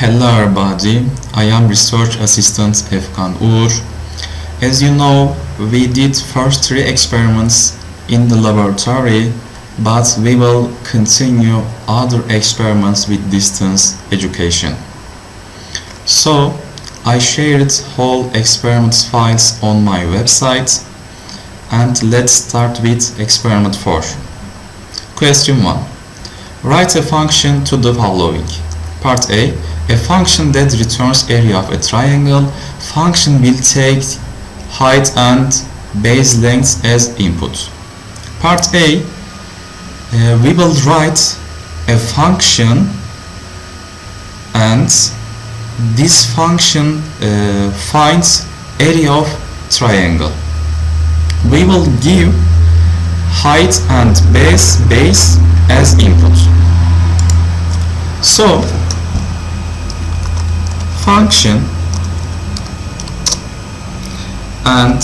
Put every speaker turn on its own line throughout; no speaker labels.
Hello everybody, I am Research Assistant Efkan Uğur. As you know, we did first 3 experiments in the laboratory, but we will continue other experiments with distance education. So, I shared whole experiments files on my website, and let's start with experiment 4. Question 1. Write a function to the following. Part A. A function that returns area of a triangle. Function will take height and base length as input. Part A. We will write a function, and this function finds area of triangle. We will give height and base as input. So function and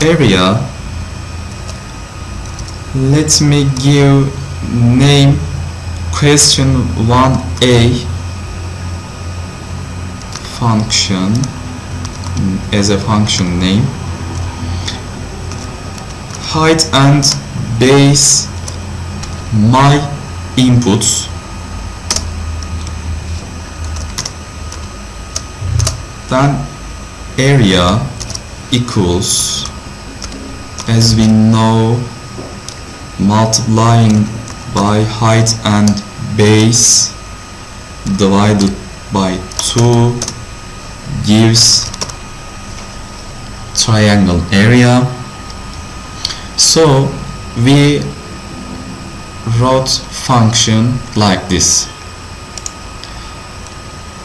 area, let me give name question 1a function as a function name. Height and base my inputs. Then area equals, as we know, multiplying by height and base divided by 2 gives triangle area. So we wrote function like this.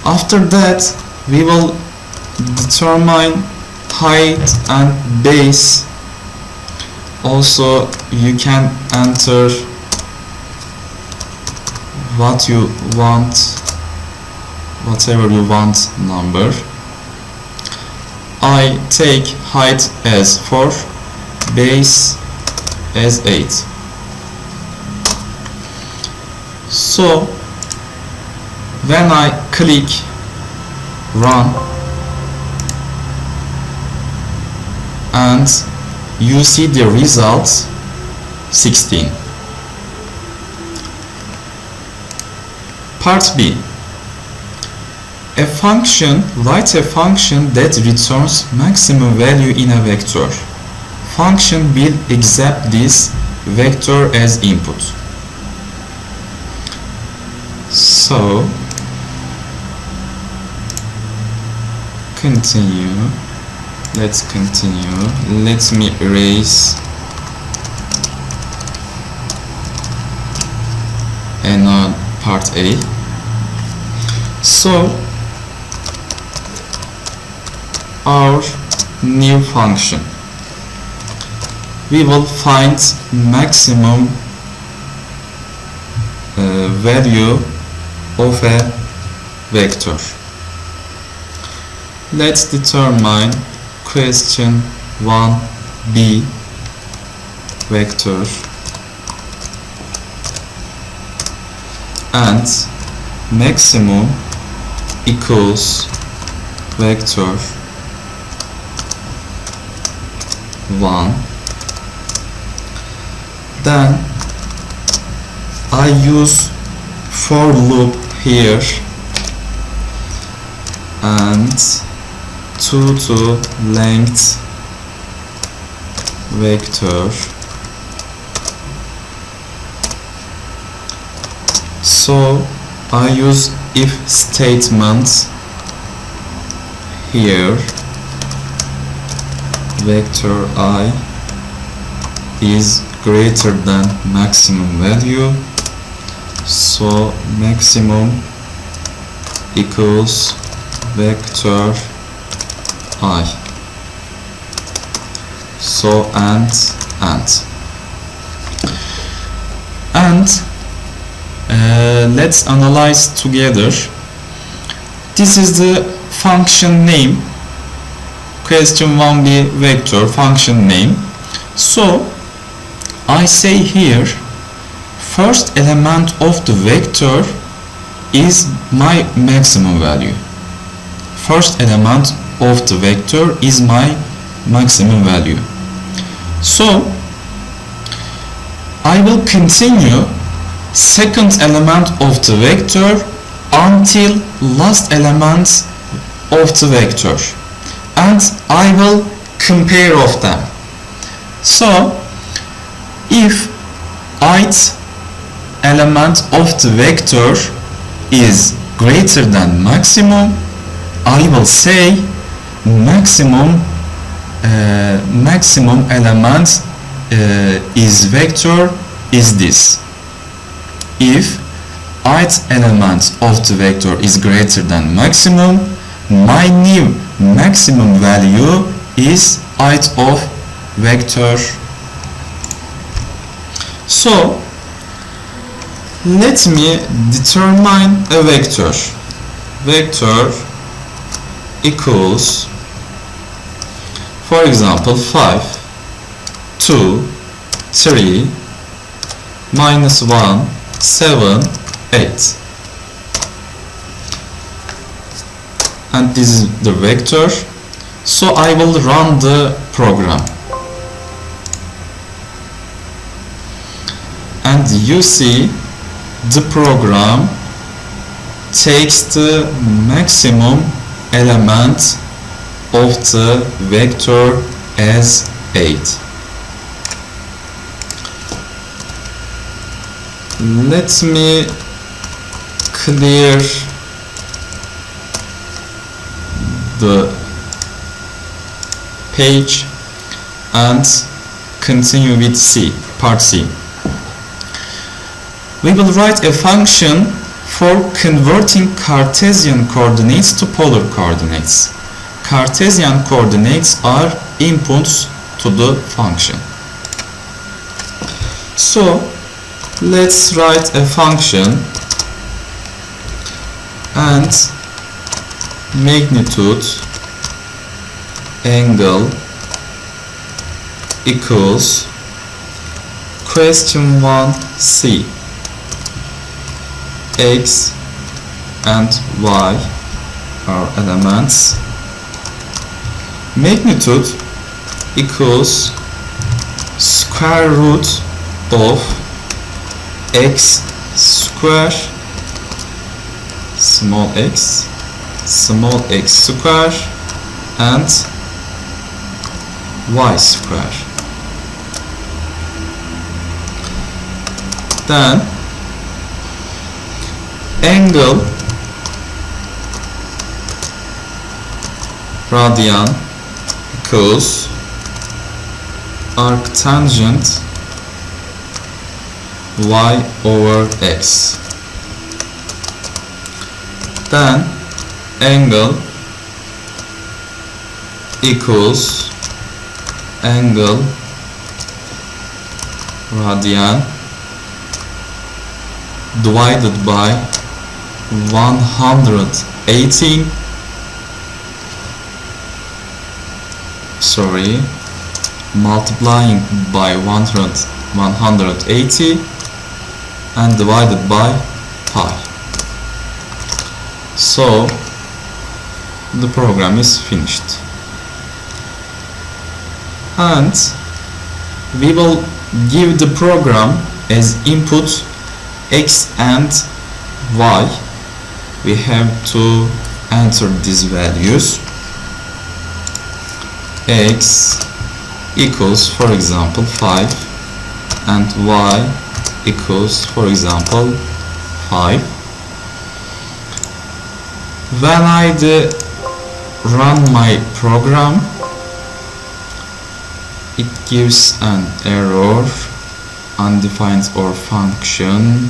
After that, we will determine height and base. Also, you can enter what you want, whatever you want number. I take height as 4, base as 8. So when I click run, and you see the results 16. Part B. A function, write a function that returns maximum value in a vector. Function will accept this vector as input. So continue. Let's continue. Let me erase and part A. So our new function, we will find maximum value of a vector. Let's determine question 1b vector and maximum equals vector 1. Then I use for loop here and 2 to length vector. So I use if statement here. Vector I is greater than maximum value, so maximum equals vector I. So and let's analyze together. This is the function name, question 1b vector function name. So I say here, first element of the vector is my maximum value. First element of the vector is my maximum value. So I will continue second element of the vector until last element of the vector, and I will compare of them. So if ith element of the vector is greater than maximum, I will say maximum element is vector is this. If ith element of the vector is greater than maximum, my new maximum value is ith of vector. So let me determine a vector. Vector equals, for example, 5, 2, 3, minus 1, 7, 8. And this is the vector. So I will run the program. And you see the program takes the maximum element of the vector as 8. Let me clear the page and continue with C, part C. We will write a function for converting Cartesian coordinates to polar coordinates. Cartesian coordinates are inputs to the function. So let's write a function, and magnitude angle equals question 1 C. X and Y are elements. Magnitude equals square root of x square small x square and y square. Then angle radian equals arctangent y over x. Then angle equals angle radian divided by 180 multiplying by 180 and divided by pi. So the program is finished, and we will give the program as input x and y. We have to enter these values. X equals, for example, 5 and y equals, for example, 5. When I run my program, it gives an error, undefined or function.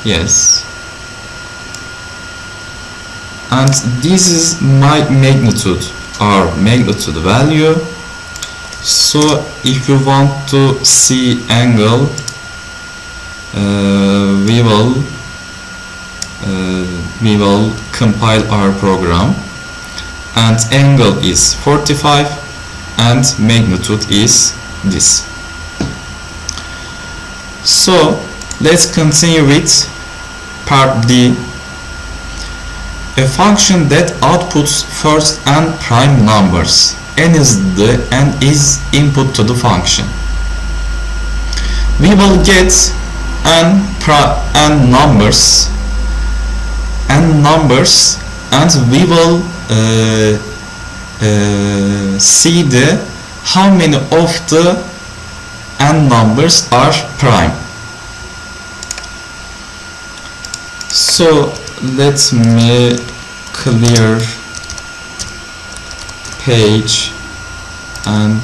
Yes, and this is my magnitude or magnitude value. So if you want to see angle, we will compile our program, and angle is 45 and magnitude is this. So let's continue with part D. A function that outputs first n prime numbers. N is input to the function. We will get n numbers, and we will see how many of the n numbers are prime. So let me clear page and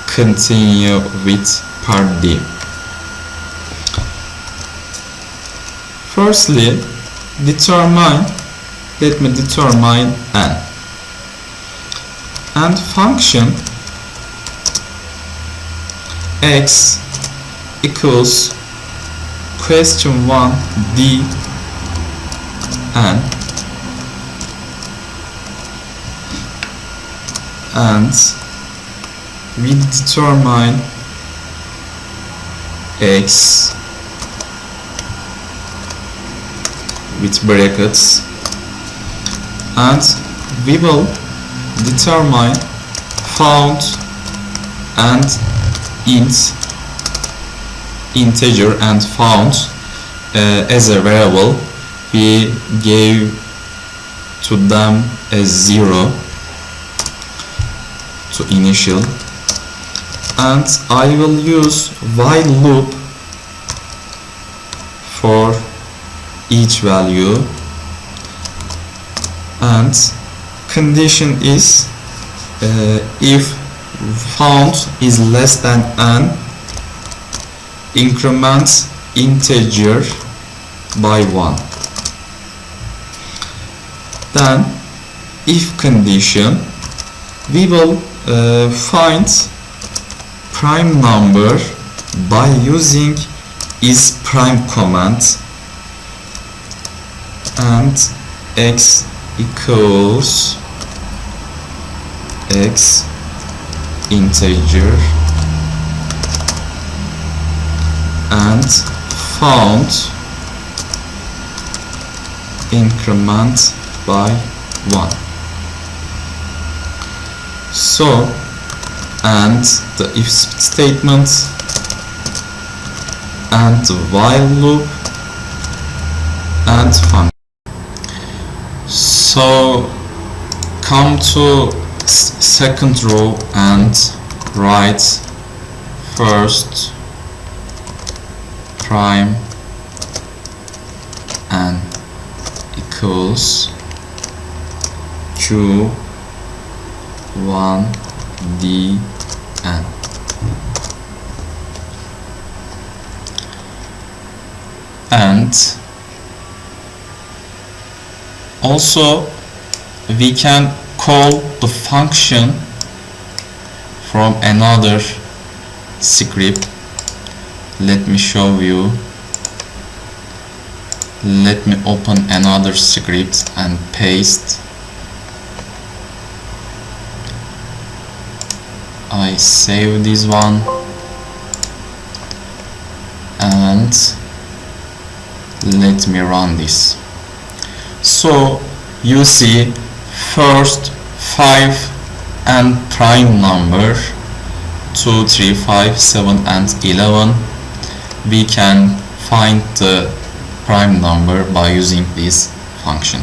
continue with part D. Firstly, let me determine n. And function x equals question 1 d n, and we determine x with brackets, and we will determine found and integer and found as a variable. We gave to them a 0 to initial, and I will use while loop for each value, and condition is if found is less than n, increment integer by 1. Then if condition, we will find prime number by using is prime command, and x equals x integer and found increment by 1. So, and the if statement and the while loop and function. So come to second row and write first prime n equals q 1 d n. And also we can call the function from another script. Let me show you. Let me open another script and paste. I save this one and let me run this. So you see first 5 and prime number 2, 3, 5, 7 and 11. We can find the prime number by using this function.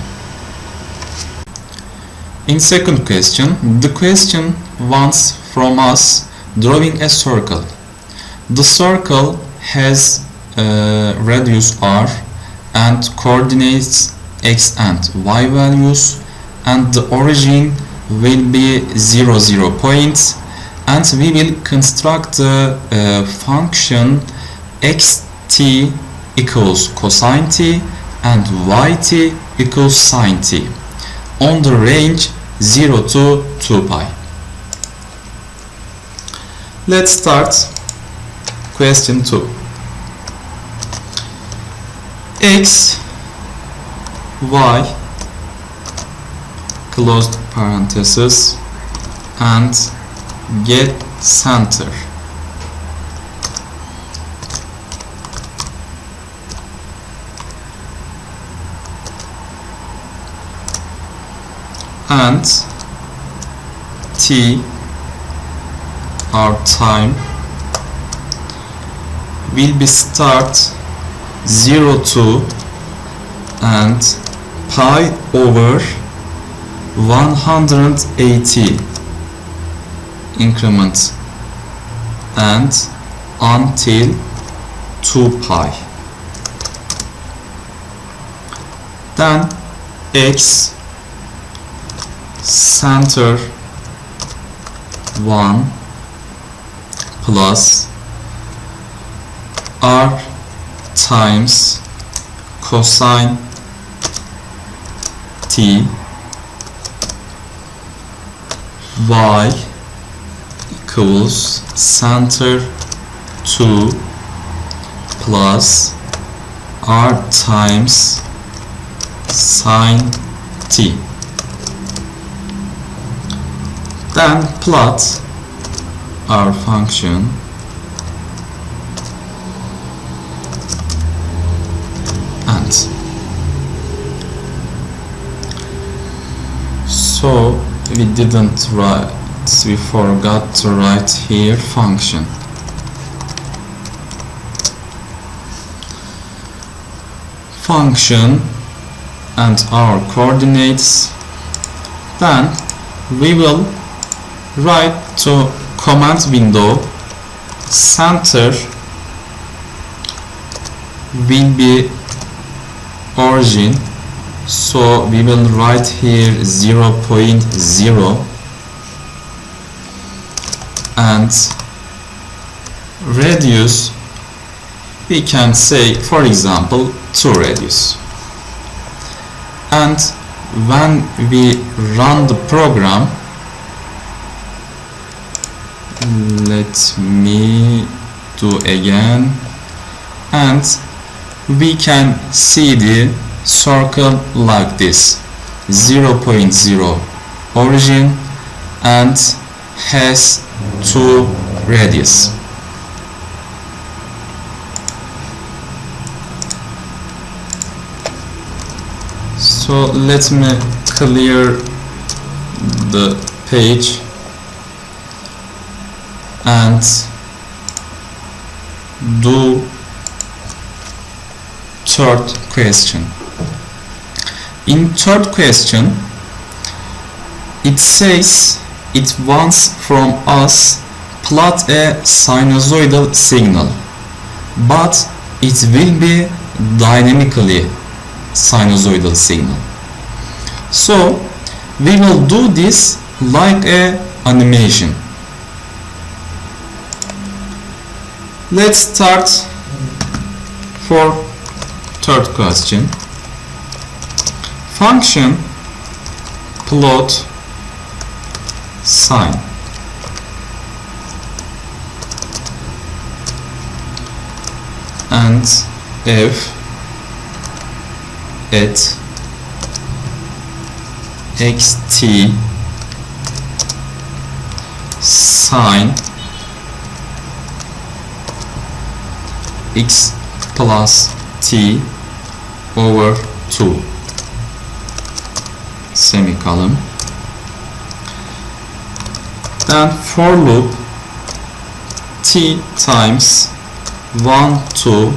In second question, the question wants from us drawing a circle. The circle has radius r and coordinates x and y values, and the origin will be 0, 0 points, and we will construct the function xt equals cosine t and yt equals sine t on the range 0 to 2 pi. Let's start question 2. X, y, closed parenthesis, and get center. and t, our time, will be start 0 to and pi over 180 increment and until 2 pi. Then x center 1 plus r times cosine t y equals center 2 plus r times sine t. Then plot our function and so we didn't write, we forgot to write here function. Function and our coordinates. Then we will write to command window, center will be origin, so we will write here 0.0 and radius we can say, for example, 2 radius. And when we run the program, let me do again, and we can see the circle like this, 0.0 origin and has 2 radius. So let me clear the page and do third question. In third question, it says it wants from us plot a sinusoidal signal, but it will be dynamically sinusoidal signal. So we will do this like a animation. Let's start for third question. Function plot sine and f at xt sine x plus t over 2 semicolon. Then for loop t times 1 to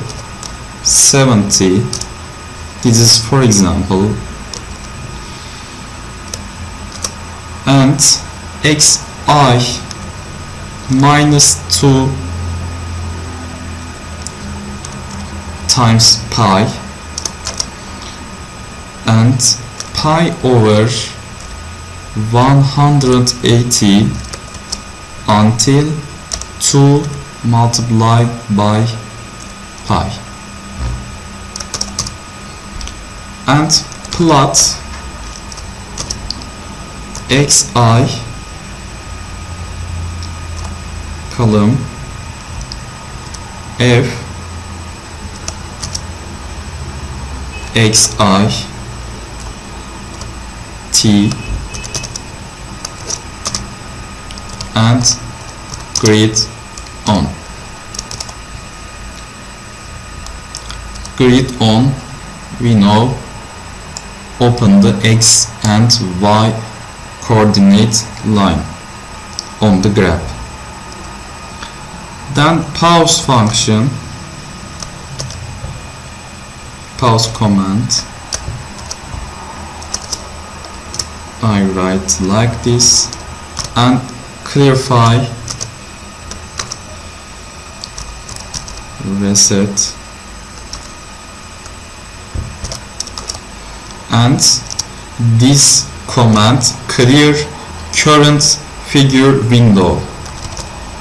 70, this is for example, and xi minus 2 times pi and pi over 180 until 2 multiplied by pi, and plot xi column f xi t and grid on. Grid on, we know, open the x and y coordinate line on the graph. Then pause function, pause command, I write like this, and clarify, reset, and this command clear current figure window,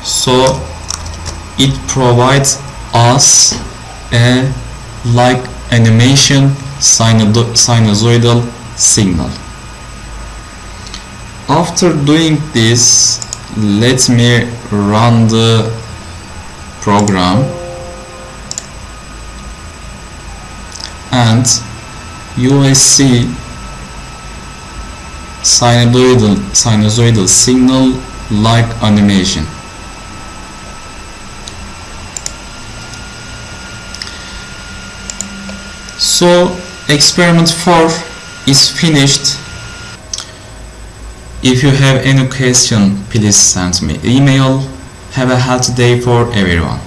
so it provides us a like animation sinusoidal signal. After doing this, let me run the program, and you will see sinusoidal signal like animation. So experiment 4 is finished. If you have any question, please send me email. Have a healthy day for everyone.